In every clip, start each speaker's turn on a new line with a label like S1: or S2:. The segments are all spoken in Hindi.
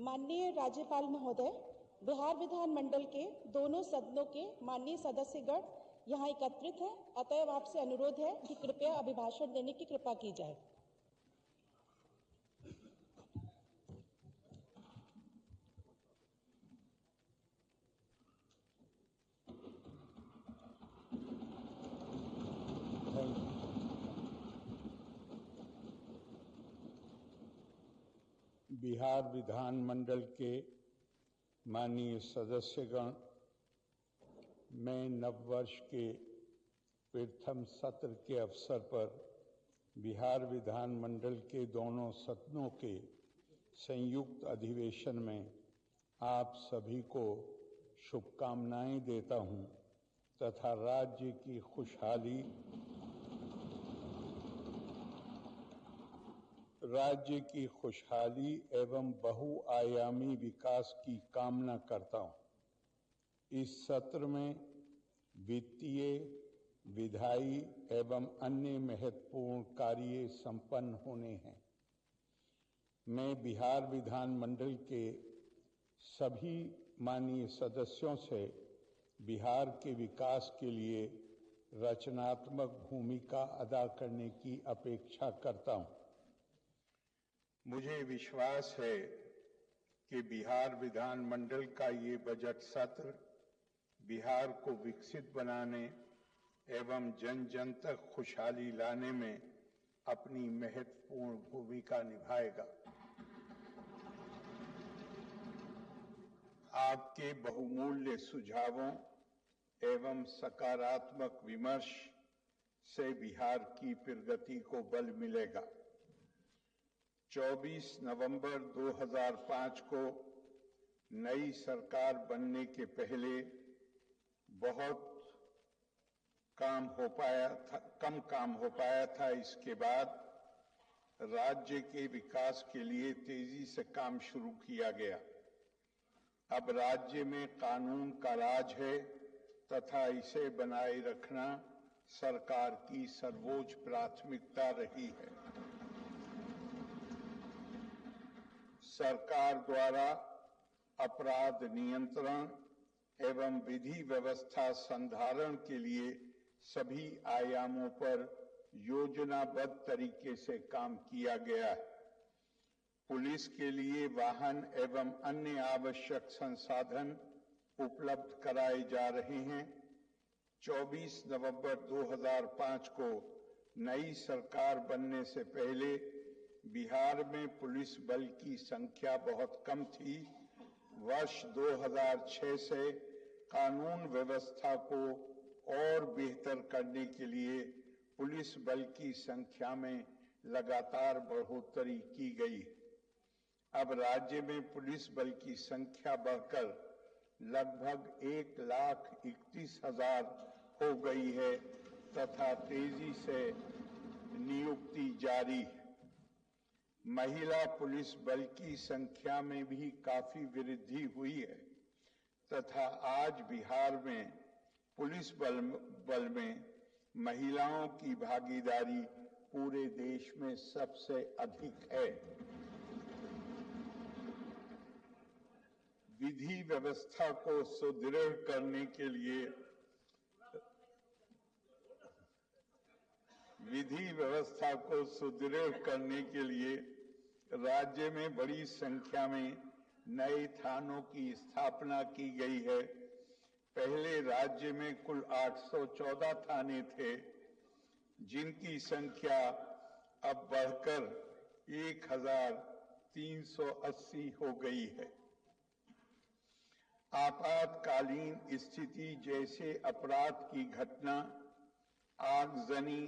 S1: माननीय राज्यपाल महोदय, बिहार विधानमंडल के दोनों सदनों के माननीय सदस्यगण यहाँ एकत्रित हैं। अतएव आपसे अनुरोध है कि कृपया अभिभाषण देने की कृपा की जाए।
S2: बिहार विधानमंडल के माननीय सदस्यगण, मैं नववर्ष के प्रथम सत्र के अवसर पर बिहार विधानमंडल के दोनों सदनों के संयुक्त अधिवेशन में आप सभी को शुभकामनाएं देता हूं तथा राज्य की खुशहाली एवं बहुआयामी विकास की कामना करता हूं। इस सत्र में वित्तीय, विधायी एवं अन्य महत्वपूर्ण कार्य संपन्न होने हैं। मैं बिहार विधानमंडल के सभी माननीय सदस्यों से बिहार के विकास के लिए रचनात्मक भूमिका अदा करने की अपेक्षा करता हूं। मुझे विश्वास है कि बिहार विधानमंडल का ये बजट सत्र बिहार को विकसित बनाने एवं जन जन तक खुशहाली लाने में अपनी महत्वपूर्ण भूमिका निभाएगा। आपके बहुमूल्य सुझावों एवं सकारात्मक विमर्श से बिहार की प्रगति को बल मिलेगा। 24 नवंबर 2005 को नई सरकार बनने के पहले बहुत कम काम हो पाया था। इसके बाद राज्य के विकास के लिए तेजी से काम शुरू किया गया। अब राज्य में कानून का राज है तथा इसे बनाए रखना सरकार की सर्वोच्च प्राथमिकता रही है। सरकार द्वारा अपराध नियंत्रण एवं विधि व्यवस्था संधारण के लिए सभी आयामों पर योजनाबद्ध तरीके से काम किया गया है। पुलिस के लिए वाहन एवं अन्य आवश्यक संसाधन उपलब्ध कराए जा रहे हैं। 24 नवंबर 2005 को नई सरकार बनने से पहले बिहार में पुलिस बल की संख्या बहुत कम थी। वर्ष 2006 से कानून व्यवस्था को और बेहतर करने के लिए पुलिस बल की संख्या में लगातार बढ़ोतरी की गई। अब राज्य में पुलिस बल की संख्या बढ़कर लगभग 1,31,000 हो गई है तथा तेजी से नियुक्ति जारी है। महिला पुलिस बल की संख्या में भी काफी वृद्धि हुई है तथा आज बिहार में पुलिस बल में महिलाओं की भागीदारी पूरे देश में सबसे अधिक है। विधि व्यवस्था को सुदृढ़ करने के लिए राज्य में बड़ी संख्या में नए थानों की स्थापना की गई है। पहले राज्य में कुल 814 थाने थे, जिनकी संख्या अब बढ़कर 1,380 हो गई है। आपातकालीन स्थिति जैसे अपराध की घटना, आगजनी,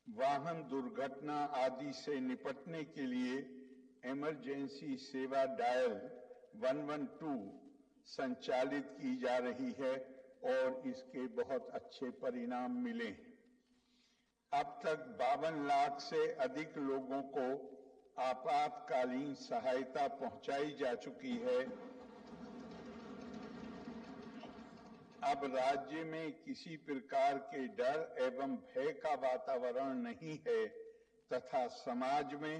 S2: वाहन दुर्घटना आदि से निपटने के लिए इमरजेंसी सेवा डायल 112 संचालित की जा रही है और इसके बहुत अच्छे परिणाम मिले। अब तक 52 लाख से अधिक लोगों को आपातकालीन सहायता पहुंचाई जा चुकी है। अब राज्य में किसी प्रकार के डर एवं भय का वातावरण नहीं है तथा समाज में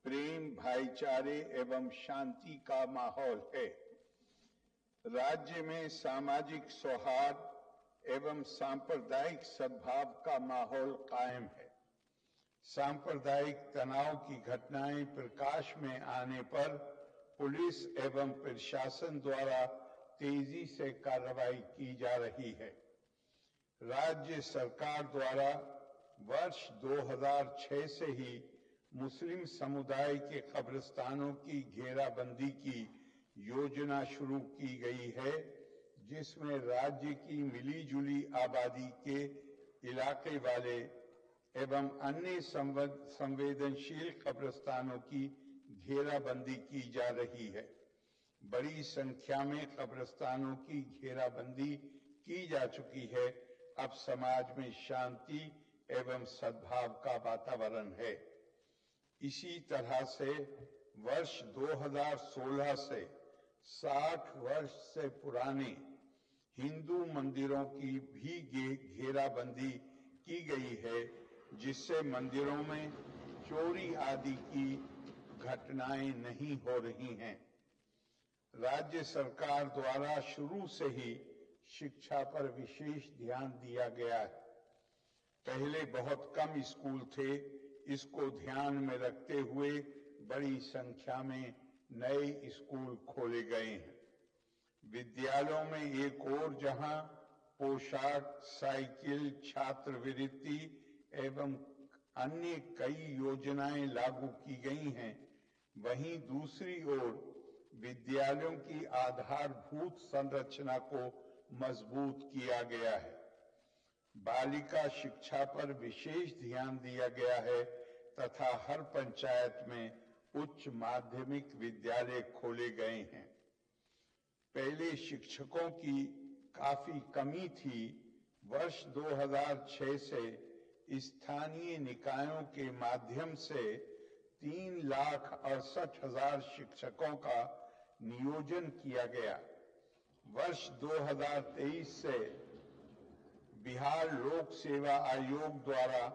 S2: प्रेम, भाईचारे एवं शांति का माहौल है। राज्य में सामाजिक सौहार्द एवं सांप्रदायिक सद्भाव का माहौल कायम है। सांप्रदायिक तनाव की घटनाएं प्रकाश में आने पर पुलिस एवं प्रशासन द्वारा तेजी से कार्रवाई की जा रही है। राज्य सरकार द्वारा वर्ष 2006 से ही मुस्लिम समुदाय के कब्रिस्तानों की घेराबंदी की योजना शुरू की गई है, जिसमें राज्य की मिली-जुली आबादी के इलाके वाले एवं अन्य संवेदनशील कब्रिस्तानों की घेराबंदी की जा रही है। बड़ी संख्या में कब्रिस्तानों की घेराबंदी की जा चुकी है। अब समाज में शांति एवं सद्भाव का वातावरण है। इसी तरह से वर्ष 2016 से 60 वर्ष से पुराने हिंदू मंदिरों की भी घेराबंदी की गई है, जिससे मंदिरों में चोरी आदि की घटनाएं नहीं हो रही हैं। राज्य सरकार द्वारा शुरू से ही शिक्षा पर विशेष ध्यान दिया गया है। पहले बहुत कम स्कूल थे, इसको ध्यान में रखते हुए बड़ी संख्या में नए स्कूल खोले गए हैं। विद्यालयों में एक ओर जहां पोशाक, साइकिल, छात्रवृत्ति एवं अन्य कई योजनाएं लागू की गई हैं, वहीं दूसरी ओर विद्यालयों की आधारभूत संरचना को मजबूत किया गया है। बालिका शिक्षा पर विशेष ध्यान दिया गया है तथा हर पंचायत में उच्च माध्यमिक विद्यालय खोले गए हैं। पहले शिक्षकों की काफी कमी थी। वर्ष 2006 से स्थानीय निकायों के माध्यम से 3,68,000 शिक्षकों का नियोजन किया गया। वर्ष 2023 से बिहार लोक सेवा आयोग द्वारा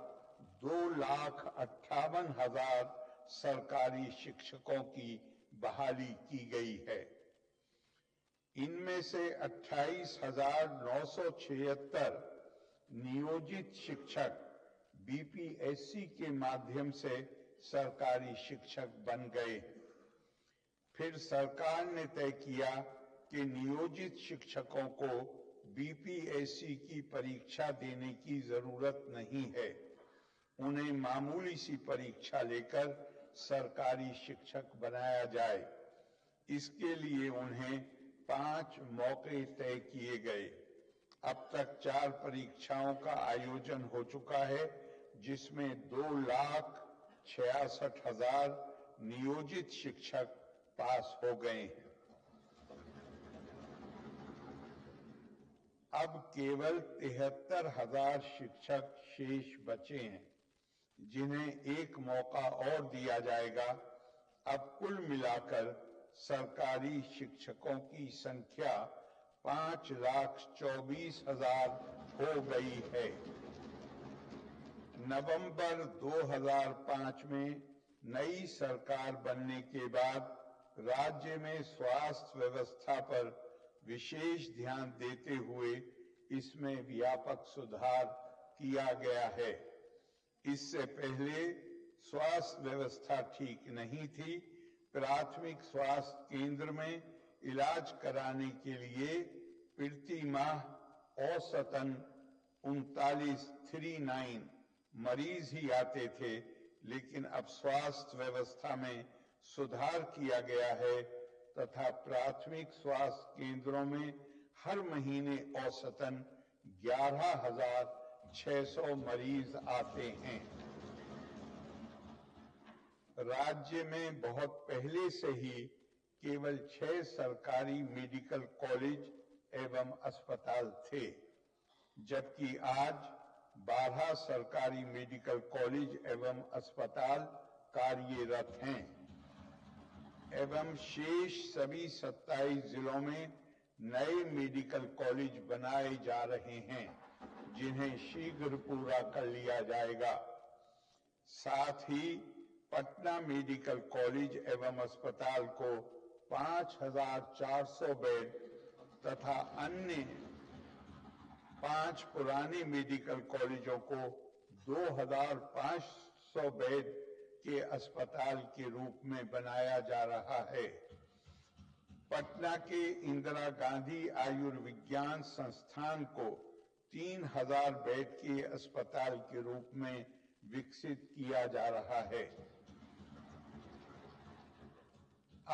S2: 2,58,000 सरकारी शिक्षकों की बहाली की गई है। इनमें से 28,976 नियोजित शिक्षक बीपीएससी के माध्यम से सरकारी शिक्षक बन गए। फिर सरकार ने तय किया कि नियोजित शिक्षकों को बीपीएससी की परीक्षा देने की जरूरत नहीं है। उन्हें मामूली सी परीक्षा लेकर सरकारी शिक्षक बनाया जाए। इसके लिए उन्हें 5 मौके तय किए गए। अब तक 4 परीक्षाओं का आयोजन हो चुका है, जिसमें 2,66,000 नियोजित शिक्षक पास हो गए हैं। अब केवल 73,000 शिक्षक शेष बचे हैं, जिन्हें एक मौका और दिया जाएगा। अब कुल मिलाकर सरकारी शिक्षकों की संख्या 5,24,000 हो गई है। नवंबर 2005 में नई सरकार बनने के बाद राज्य में स्वास्थ्य व्यवस्था पर विशेष ध्यान देते हुए इसमें व्यापक सुधार किया गया है। इससे पहले स्वास्थ्य व्यवस्था ठीक नहीं थी। प्राथमिक स्वास्थ्य केंद्र में इलाज कराने के लिए प्रति माह औसतन 39 मरीज ही आते थे, लेकिन अब स्वास्थ्य व्यवस्था में सुधार किया गया है तथा प्राथमिक स्वास्थ्य केंद्रों में हर महीने औसतन 11,600 मरीज आते हैं। राज्य में बहुत पहले से ही केवल 6 सरकारी मेडिकल कॉलेज एवं अस्पताल थे, जबकि आज 12 सरकारी मेडिकल कॉलेज एवं अस्पताल कार्यरत हैं एवं शेष सभी 27 जिलों में नए मेडिकल कॉलेज बनाए जा रहे हैं, जिन्हें शीघ्र पूरा कर लिया जाएगा। साथ ही पटना मेडिकल कॉलेज एवं अस्पताल को 5,400 बेड तथा अन्य 5 पुराने मेडिकल कॉलेजों को 2,500 बेड के अस्पताल के रूप में बनाया जा रहा है। पटना के इंदिरा गांधी आयुर्विज्ञान संस्थान को 3,000 बेड के अस्पताल के रूप में विकसित किया जा रहा है।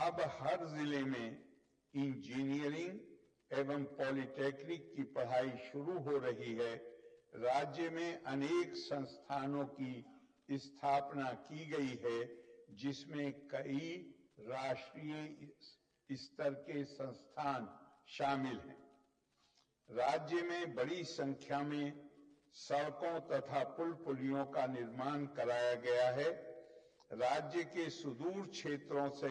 S2: अब हर जिले में इंजीनियरिंग एवं पॉलिटेक्निक की पढ़ाई शुरू हो रही है। राज्य में अनेक संस्थानों की स्थापना की गई है, जिसमें कई राष्ट्रीय स्तर के संस्थान शामिल हैं। राज्य में बड़ी संख्या में सड़कों तथा पुल पुलियों का निर्माण कराया गया है। राज्य के सुदूर क्षेत्रों से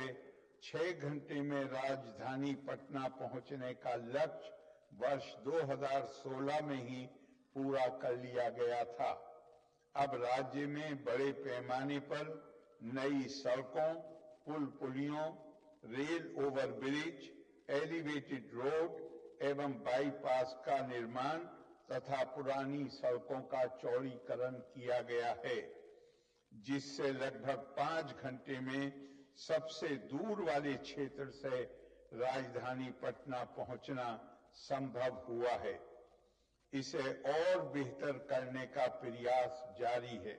S2: 6 घंटे में राजधानी पटना पहुंचने का लक्ष्य वर्ष 2016 में ही पूरा कर लिया गया था। अब राज्य में बड़े पैमाने पर नई सड़कों, पुल पुलियों, रेल ओवरब्रिज, एलिवेटेड रोड एवं बाईपास का निर्माण तथा पुरानी सड़कों का चौड़ीकरण किया गया है, जिससे लगभग 5 घंटे में सबसे दूर वाले क्षेत्र से राजधानी पटना पहुंचना संभव हुआ है। इसे और बेहतर करने का प्रयास जारी है।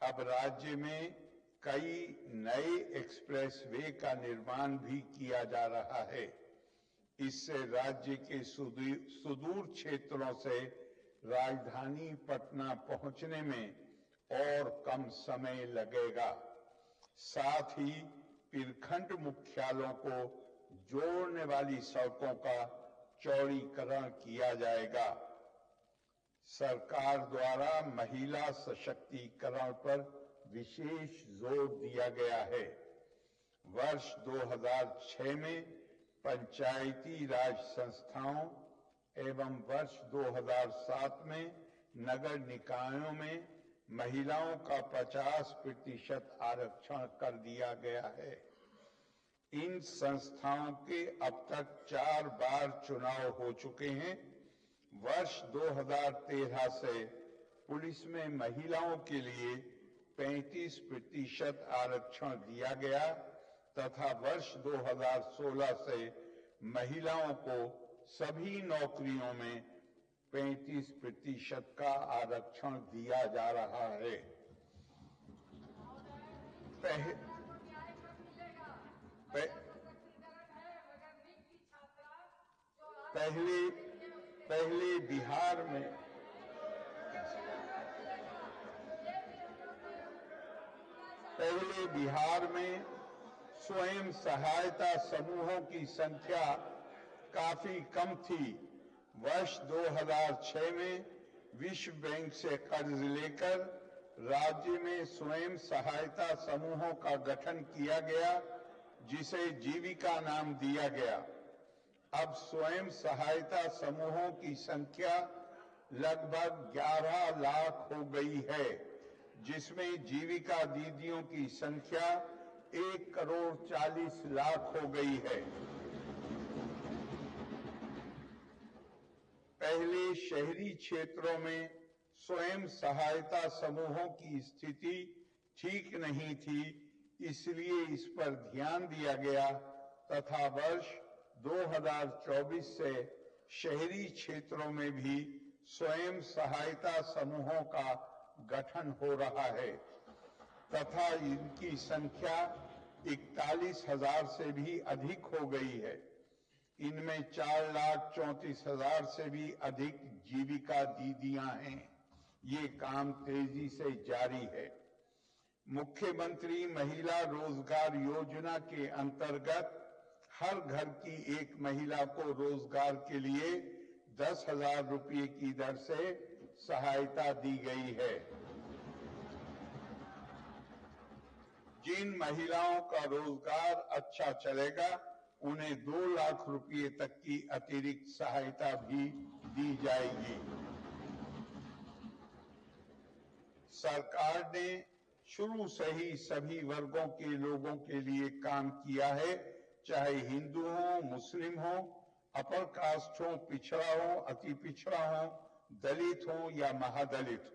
S2: अब राज्य में कई नए एक्सप्रेसवे का निर्माण भी किया जा रहा है। इससे राज्य के सुदूर क्षेत्रों से राजधानी पटना पहुंचने में और कम समय लगेगा। साथ ही प्रखंड मुख्यालयों को जोड़ने वाली सड़कों का चौड़ीकरण किया जाएगा। सरकार द्वारा महिला सशक्तिकरण पर विशेष जोर दिया गया है। वर्ष 2006 में पंचायती राज संस्थाओं एवं वर्ष 2007 में नगर निकायों में महिलाओं का 50% आरक्षण कर दिया गया है। इन संस्थाओं के अब तक 4 बार चुनाव हो चुके हैं। वर्ष 2013 से पुलिस में महिलाओं के लिए 35% आरक्षण दिया गया तथा वर्ष 2016 से महिलाओं को सभी नौकरियों में 35% का आरक्षण दिया जा रहा है। पहले बिहार में स्वयं सहायता समूहों की संख्या काफी कम थी। वर्ष 2006 में विश्व बैंक से कर्ज लेकर राज्य में स्वयं सहायता समूहों का गठन किया गया, जिसे जीविका नाम दिया गया। अब स्वयं सहायता समूहों की संख्या लगभग 11 लाख हो गई है, जिसमें जीविका दीदियों की संख्या 1,40,00,000 हो गई है। पहले शहरी क्षेत्रों में स्वयं सहायता समूहों की स्थिति ठीक नहीं थी, इसलिए इस पर ध्यान दिया गया तथा वर्ष 2024 से शहरी क्षेत्रों में भी स्वयं सहायता समूहों का गठन हो रहा है तथा इनकी संख्या 41,000 से भी अधिक हो गई है। इनमें 4,34,000 से भी अधिक जीविका दीदियां हैं। ये काम तेजी से जारी है। मुख्यमंत्री महिला रोजगार योजना के अंतर्गत हर घर की एक महिला को रोजगार के लिए 10,000 रुपये की दर से सहायता दी गई है। जिन महिलाओं का रोजगार अच्छा चलेगा, उन्हें 2 लाख रुपये तक की अतिरिक्त सहायता भी दी जाएगी। सरकार ने शुरू से ही सभी वर्गों के लोगों के लिए काम किया है, चाहे हिंदू हो, मुस्लिम हो, अपर कास्ट हो, पिछड़ा हो, अति पिछड़ा हो, दलित हो या महादलित हो,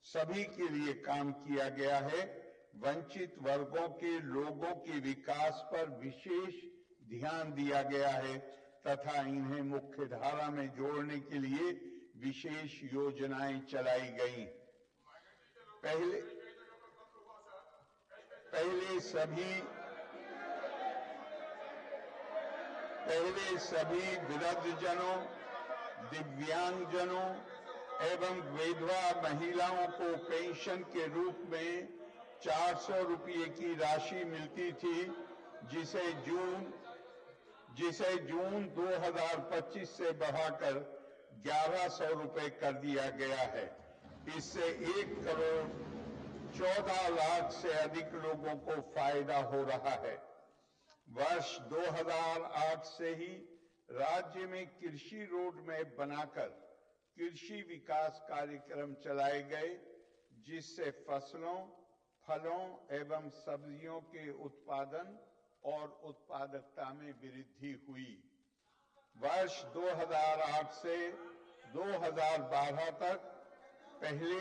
S2: सभी के लिए काम किया गया है। वंचित वर्गों के लोगों के विकास पर विशेष ध्यान दिया गया है तथा इन्हें मुख्य धारा में जोड़ने के लिए विशेष योजनाएं चलाई गई। पहले सभी वृद्धजनों, दिव्यांगजनों एवं विधवा महिलाओं को पेंशन के रूप में 400 रुपये की राशि मिलती थी, जिसे जून 2025 से बढ़ाकर 1100 रुपये कर दिया गया है। इससे 1 करोड़ 14 लाख से अधिक लोगों को फायदा हो रहा है। वर्ष 2008 से ही राज्य में कृषि रोड मैप बनाकर कृषि विकास कार्यक्रम चलाए गए, जिससे फसलों, फलों एवं सब्जियों के उत्पादन और उत्पादकता में वृद्धि हुई। वर्ष 2008 से 2012 तक, पहले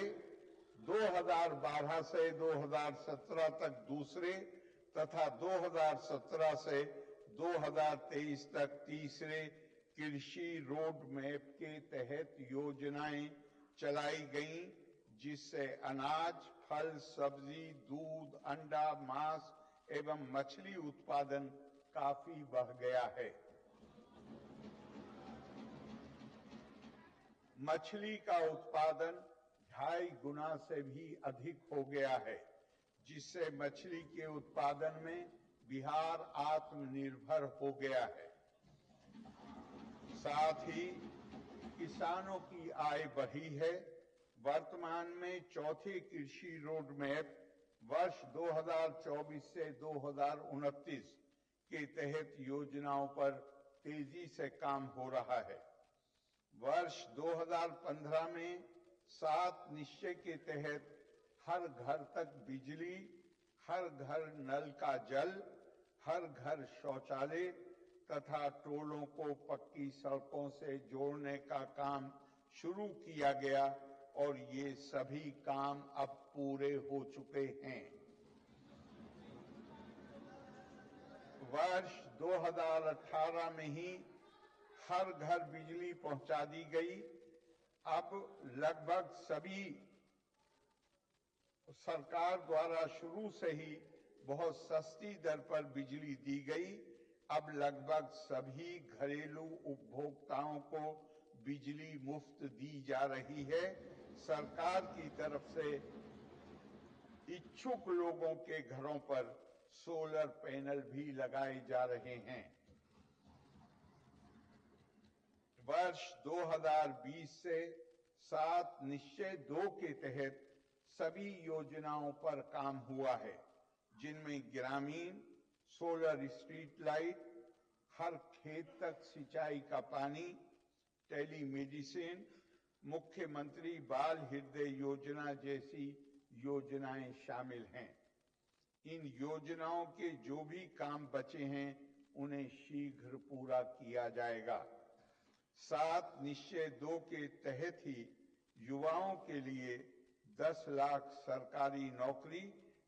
S2: 2012 से 2017 तक दूसरे तथा 2017 से 2023 तक तीसरे कृषि रोड मैप के तहत योजनाएं चलाई गईं, जिससे अनाज, फल, सब्जी, दूध, अंडा, मांस एवं मछली उत्पादन काफी बढ़ गया है। मछली का उत्पादन 2.5 गुना से भी अधिक हो गया है, जिससे मछली के उत्पादन में बिहार आत्मनिर्भर हो गया है। साथ ही किसानों की आय बढ़ी है। वर्तमान में चौथे कृषि रोड मैप वर्ष 2024 से 2029 के तहत योजनाओं पर तेजी से काम हो रहा है। वर्ष 2015 में 7 निश्चय के तहत हर घर तक बिजली, हर घर नल का जल, हर घर शौचालय तथा टोलों को पक्की सड़कों से जोड़ने का काम शुरू किया गया और ये सभी काम अब पूरे हो चुके हैं। वर्ष 2018 में ही हर घर बिजली पहुंचा दी गई। अब लगभग सभी सरकार द्वारा शुरू से ही बहुत सस्ती दर पर बिजली दी गई। अब लगभग सभी घरेलू उपभोक्ताओं को बिजली मुफ्त दी जा रही है। सरकार की तरफ से इच्छुक लोगों के घरों पर सोलर पैनल भी लगाए जा रहे हैं। वर्ष 2020 से 7 निश्चय 2 के तहत सभी योजनाओं पर काम हुआ है, जिनमें ग्रामीण सोलर स्ट्रीट लाइट, हर खेत तक सिंचाई का पानी, टेलीमेडिसिन, मुख्यमंत्री बाल हृदय योजना जैसी योजनाएं शामिल हैं। इन योजनाओं के जो भी काम बचे हैं, उन्हें शीघ्र पूरा किया जाएगा। 7 निश्चय 2 के तहत ही युवाओं के लिए 10 लाख सरकारी नौकरी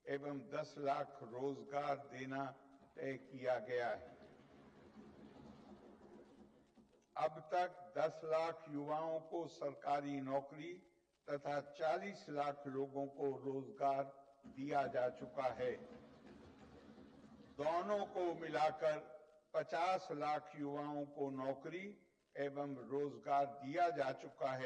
S2: एवं 10 लाख रोजगार देना तय किया गया है। अब तक 10 लाख युवाओं को सरकारी नौकरी तथा 40 लाख लोगों को रोजगार दिया जा चुका है। दोनों को मिलाकर 50 लाख युवाओं को नौकरी एवं रोजगार दिया जा चुका है।